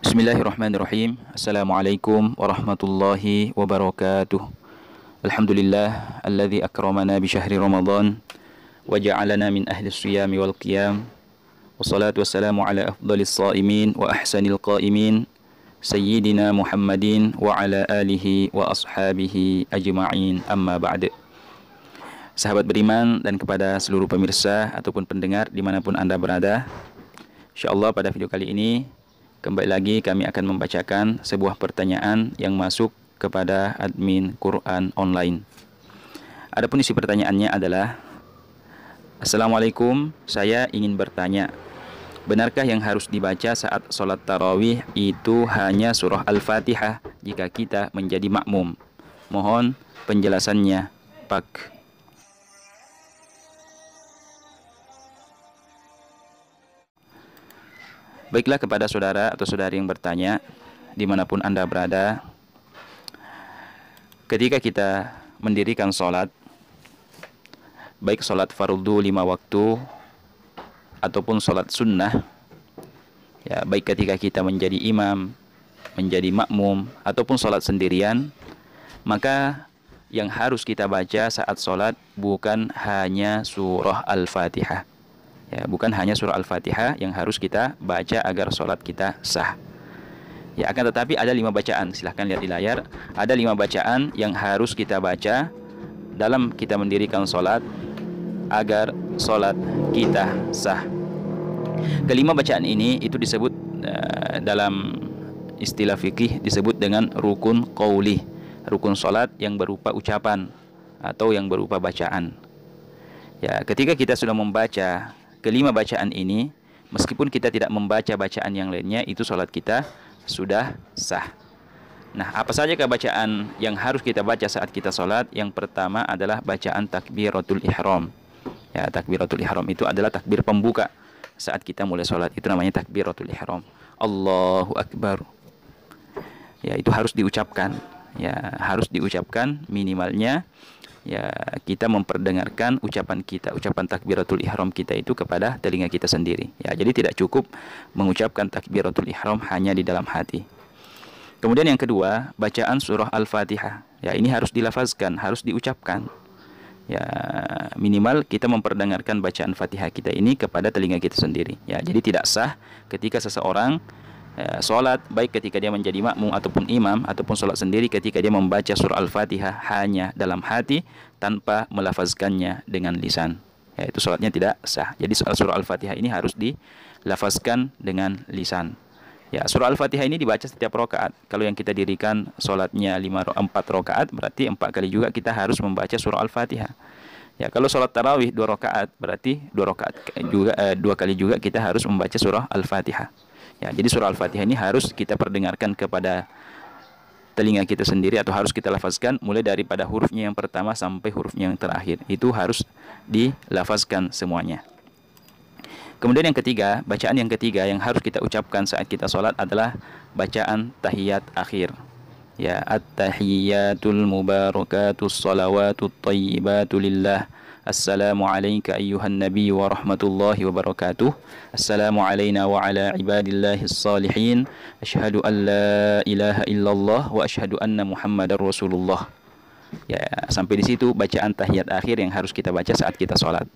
Bismillahirrahmanirrahim. Assalamualaikum warahmatullahi wabarakatuh. Alhamdulillah alladzi akramana bi syahri Ramadan wa ja'alana min ahli siyami wal qiyam. Wassalatu wassalamu ala afdalis shaimin wa ahsanil qaimin sayyidina Muhammadin wa ala alihi wa ashabihi ajma'in. Amma ba'd. Sahabat beriman dan kepada seluruh pemirsa ataupun pendengar dimanapun Anda berada, insyaallah pada video kali ini kembali lagi kami akan membacakan sebuah pertanyaan yang masuk kepada admin Quran online. Adapun isi pertanyaannya adalah, Assalamualaikum, saya ingin bertanya, benarkah yang harus dibaca saat sholat tarawih itu hanya surah Al-Fatihah jika kita menjadi makmum? Mohon penjelasannya, Pak. Baiklah, kepada saudara atau saudari yang bertanya, dimanapun Anda berada, ketika kita mendirikan sholat, baik sholat fardu 5 waktu ataupun sholat sunnah, ya, baik ketika kita menjadi imam, menjadi makmum, ataupun sholat sendirian, maka yang harus kita baca saat sholat bukan hanya surah Al-Fatihah. Ya, bukan hanya surah Al-Fatihah yang harus kita baca agar sholat kita sah. Ya, akan tetapi ada 5 bacaan. Silahkan lihat di layar. Ada 5 bacaan yang harus kita baca dalam kita mendirikan sholat agar sholat kita sah. Kelima bacaan ini itu disebut dalam istilah fikih disebut dengan rukun qauli, rukun sholat yang berupa ucapan atau yang berupa bacaan. Ya, ketika kita sudah membaca kelima bacaan ini, meskipun kita tidak membaca bacaan yang lainnya, itu sholat kita sudah sah. Nah, apa saja bacaan yang harus kita baca saat kita sholat? Yang pertama adalah bacaan takbiratul ihram. Ya, takbiratul ihram itu adalah takbir pembuka saat kita mulai sholat. Itu namanya takbiratul ihram. Allahu Akbar. Ya, itu harus diucapkan. Ya, harus diucapkan minimalnya. Ya, kita memperdengarkan ucapan kita, ucapan takbiratul ihram kita itu kepada telinga kita sendiri. Ya, jadi tidak cukup mengucapkan takbiratul ihram hanya di dalam hati. Kemudian yang kedua, bacaan surah Al-Fatihah. Ya, ini harus dilafazkan, harus diucapkan. Ya, minimal kita memperdengarkan bacaan Fatihah kita ini kepada telinga kita sendiri. Ya, jadi tidak sah ketika seseorang sholat, baik ketika dia menjadi makmum ataupun imam, ataupun sholat sendiri, ketika dia membaca surah Al-Fatihah hanya dalam hati tanpa melafazkannya dengan lisan. Ya, itu sholatnya tidak sah. Jadi surah Al-Fatihah ini harus dilafazkan dengan lisan. Ya, surah Al-Fatihah ini dibaca setiap rakaat. Kalau yang kita dirikan sholatnya 4 rakaat, berarti 4 kali juga kita harus membaca surah Al-Fatihah. Ya, kalau sholat tarawih 2 rakaat, berarti 2 rakaat juga 2 kali juga kita harus membaca surah Al-Fatihah. Ya, jadi surah Al-Fatihah ini harus kita perdengarkan kepada telinga kita sendiri atau harus kita lafazkan mulai daripada hurufnya yang pertama sampai hurufnya yang terakhir. Itu harus dilafazkan semuanya. Kemudian yang ketiga, bacaan yang ketiga yang harus kita ucapkan saat kita sholat adalah bacaan tahiyat akhir. Ya, at-tahiyyatul mubarakatus salawatut thayyibatu lillah. Assalamu alayka ayyuhan nabiy wa rahmatullahi wa barakatuh. Assalamu alayna wa ala ibadillahis salihin. Asyhadu an la ilaha illallah wa asyhadu anna Muhammadar Rasulullah. Ya, sampai di situ bacaan tahiyat akhir yang harus kita baca saat kita sholat.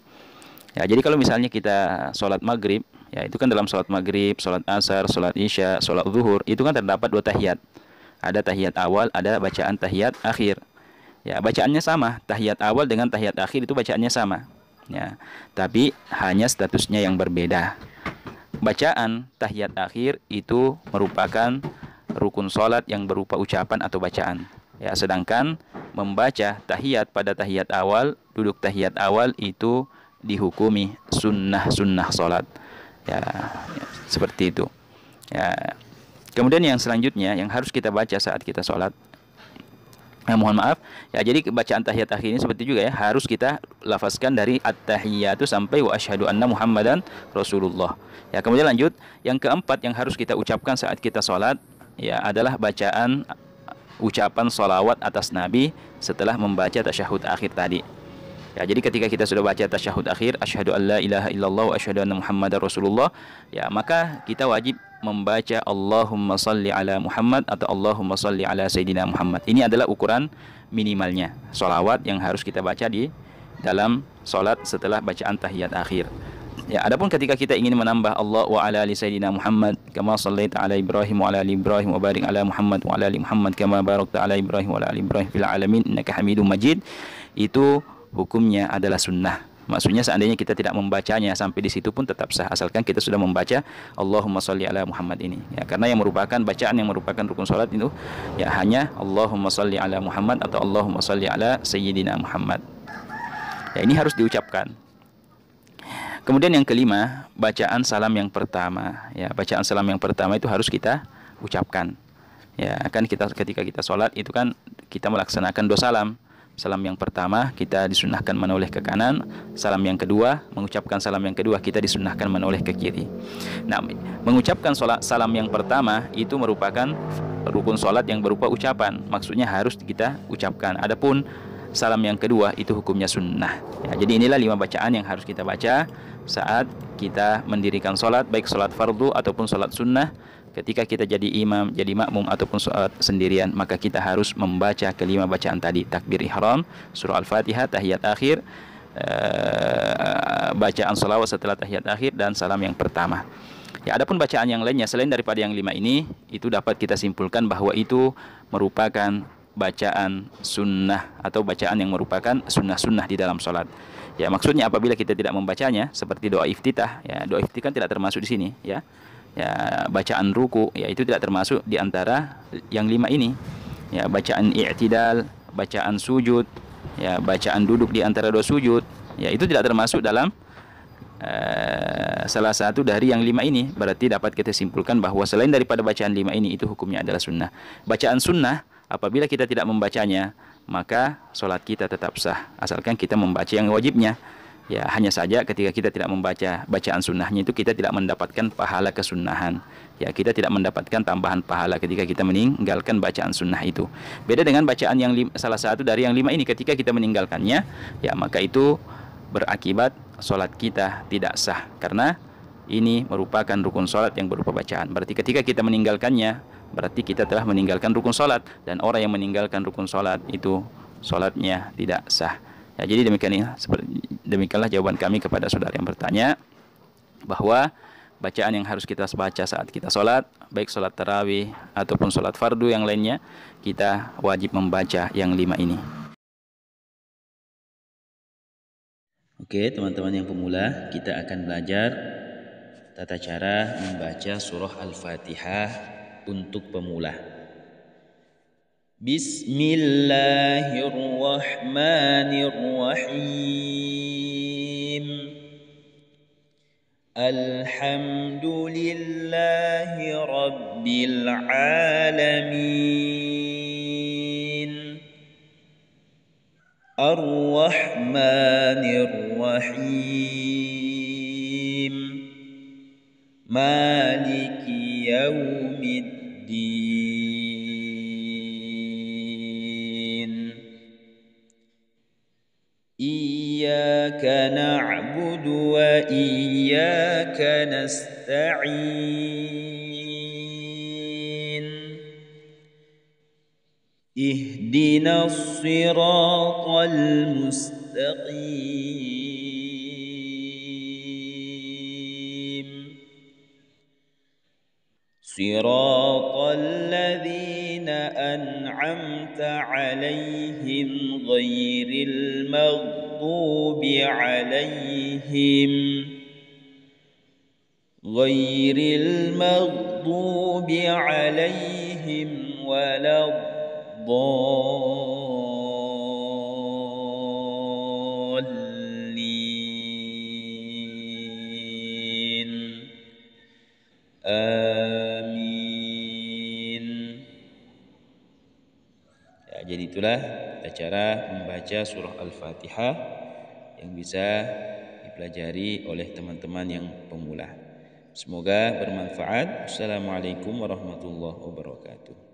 Ya, jadi kalau misalnya kita sholat maghrib, ya itu kan dalam sholat maghrib, sholat asar, sholat isya, sholat zuhur, itu kan terdapat 2 tahiyat. Ada tahiyat awal, ada bacaan tahiyat akhir. Ya, bacaannya sama, tahiyat awal dengan tahiyat akhir itu bacaannya sama. Ya, tapi hanya statusnya yang berbeda. Bacaan tahiyat akhir itu merupakan rukun sholat yang berupa ucapan atau bacaan. Ya, sedangkan membaca tahiyat pada tahiyat awal, duduk tahiyat awal itu dihukumi sunnah sholat. Ya, seperti itu. Ya, kemudian yang selanjutnya yang harus kita baca saat kita sholat, mohon maaf, ya, jadi bacaan tahiyat akhir ini seperti juga ya, harus kita lafazkan dari at-tahiyyatu sampai wa asyhadu anna Muhammadan Rasulullah. Ya, kemudian lanjut, yang keempat yang harus kita ucapkan saat kita sholat, ya, adalah bacaan ucapan sholawat atas Nabi setelah membaca tasyahud akhir tadi. Ya, jadi ketika kita sudah baca tasyahud akhir, asyhadu alla ilaha illallah wa asyhadu anna Muhammadar Rasulullah, ya, maka kita wajib membaca Allahumma salli ala Muhammad atau Allahumma salli ala Sayyidina Muhammad. Ini adalah ukuran minimalnya sholawat yang harus kita baca di dalam sholat setelah bacaan tahiyat akhir. Ya, adapun ketika kita ingin menambah Allah wa ala ali Sayyidina Muhammad kama sallaita ala Ibrahim wa ala ali Ibrahim wa barik ala Muhammad wa ala ali Muhammad kama barakta ala Ibrahim wa ala ali Ibrahim fil alamin innaka Hamidum Majid, itu hukumnya adalah sunnah. Maksudnya seandainya kita tidak membacanya sampai di situ pun tetap sah, asalkan kita sudah membaca Allahumma sholli ala Muhammad ini. Ya, karena yang merupakan bacaan yang merupakan rukun salat itu ya hanya Allahumma sholli ala Muhammad atau Allahumma sholli ala Sayyidina Muhammad. Ya, ini harus diucapkan. Kemudian yang kelima, bacaan salam yang pertama. Ya, bacaan salam yang pertama itu harus kita ucapkan. Ya, kan kita ketika kita sholat itu kan kita melaksanakan dua salam. Salam yang pertama kita disunnahkan menoleh ke kanan. Salam yang kedua, mengucapkan salam yang kedua kita disunnahkan menoleh ke kiri. Nah, mengucapkan salam yang pertama itu merupakan rukun sholat yang berupa ucapan. Maksudnya harus kita ucapkan. Adapun salam yang kedua itu hukumnya sunnah. Ya, jadi inilah 5 bacaan yang harus kita baca saat kita mendirikan sholat, baik sholat fardu ataupun sholat sunnah. Ketika kita jadi imam, jadi makmum ataupun sholat sendirian, maka kita harus membaca kelima bacaan tadi: takbir ihram, surah al-fatihah, tahiyat akhir, bacaan sholawat setelah tahiyat akhir, dan salam yang pertama. Ya, adapun bacaan yang lainnya selain daripada yang 5 ini, itu dapat kita simpulkan bahwa itu merupakan bacaan sunnah atau bacaan yang merupakan sunnah-sunnah di dalam sholat. Ya, maksudnya apabila kita tidak membacanya seperti doa iftitah, ya doa iftitah kan tidak termasuk di sini, ya. Ya, bacaan ruku, ya itu tidak termasuk di antara yang 5 ini. Ya, bacaan i'tidal, bacaan sujud, ya bacaan duduk di antara 2 sujud, ya itu tidak termasuk dalam salah satu dari yang 5 ini. Berarti dapat kita simpulkan bahwa selain daripada bacaan 5 ini, itu hukumnya adalah sunnah. Bacaan sunnah apabila kita tidak membacanya, maka sholat kita tetap sah, asalkan kita membaca yang wajibnya. Ya, hanya saja ketika kita tidak membaca bacaan sunnahnya, itu kita tidak mendapatkan pahala kesunnahan. Ya, kita tidak mendapatkan tambahan pahala ketika kita meninggalkan bacaan sunnah itu. Beda dengan bacaan yang salah satu dari yang 5 ini, ketika kita meninggalkannya, ya maka itu berakibat sholat kita tidak sah, karena ini merupakan rukun sholat yang berupa bacaan. Berarti ketika kita meninggalkannya, berarti kita telah meninggalkan rukun sholat, dan orang yang meninggalkan rukun sholat itu sholatnya tidak sah. Ya, jadi demikianlah jawaban kami kepada saudara yang bertanya, bahwa bacaan yang harus kita baca saat kita sholat, baik sholat tarawih ataupun sholat fardu yang lainnya, kita wajib membaca yang 5 ini. Oke, teman-teman yang pemula, kita akan belajar tata cara membaca surah Al-Fatihah untuk pemula. Bismillahirrahmanirrahim. Alhamdulillahi rabbil alamin. Ar-Rahmanir-Rahim. Maliki yaumiddin. Iyyaka na'budu wa iyyaka nasta'in. Ihdinas siratal mustaqim. Siratal ladzina an'amta 'alaihim ghairil maghdubi 'alaihim waladdallin. Amin. Ya, jadi itulah cara membaca surah Al-Fatihah yang bisa dipelajari oleh teman-teman yang pemula. Semoga bermanfaat. Assalamualaikum warahmatullahi wabarakatuh.